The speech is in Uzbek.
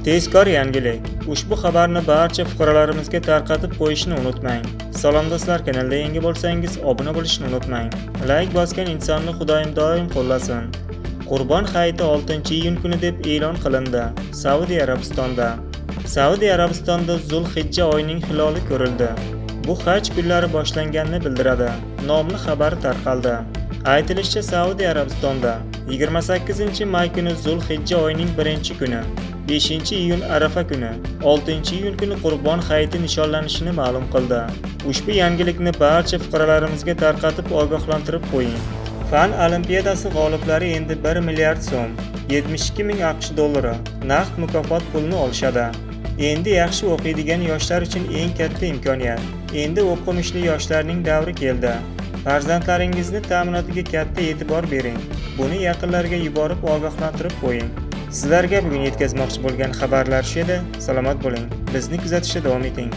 Tezkor yangilik. Ushbu xabarni barcha fuqarolarimizga tarqatib qo'yishni unutmang. Salom do'stlar, kanalda yangi bo'lsangiz obuna bo'lishni unutmang. Like bosgan insonni Xudoyim doim qo'llasin. Qurbon hayiti 6-iyun kuni deb e'lon qilindi. Saudiya Arabistonda Zulhijja oyining hiloli ko'rildi. Bu haj kunlari boshlanganini bildiradi. Nomli xabar tarqaldi. Aytilishicha, Saudiya Arabistonda 28-may kuni Zulhijja oyining 1-kuni, 5-iyun Arafa kuni, 6-iyun kuni Qurbon hayiti nishonlanishini ma'lum qildi. Ushbu yangilikni barcha fuqarolarimizga tarqatib ogohlantirib qo'ying. Fan olimpiadasi g'oliblari endi 1 milliard so'm, 72 ming AQSh dollari naqd mukofot pulini olishadi. Endi yaxshi o'qiydigan yoshlar uchun eng katta imkoniyat. Endi o'qimishli yoshlarning davri keldi. Farzandlaringizni ta'minotiga katta e'tibor bering. Buni yaqinlarga yuborib ogohlantirib qo'ying. Sizlarga bugun yetkazmoqchi bo'lgan xabarlar shu edi. Salomat bo'ling. Bizni kuzatishda davom eting.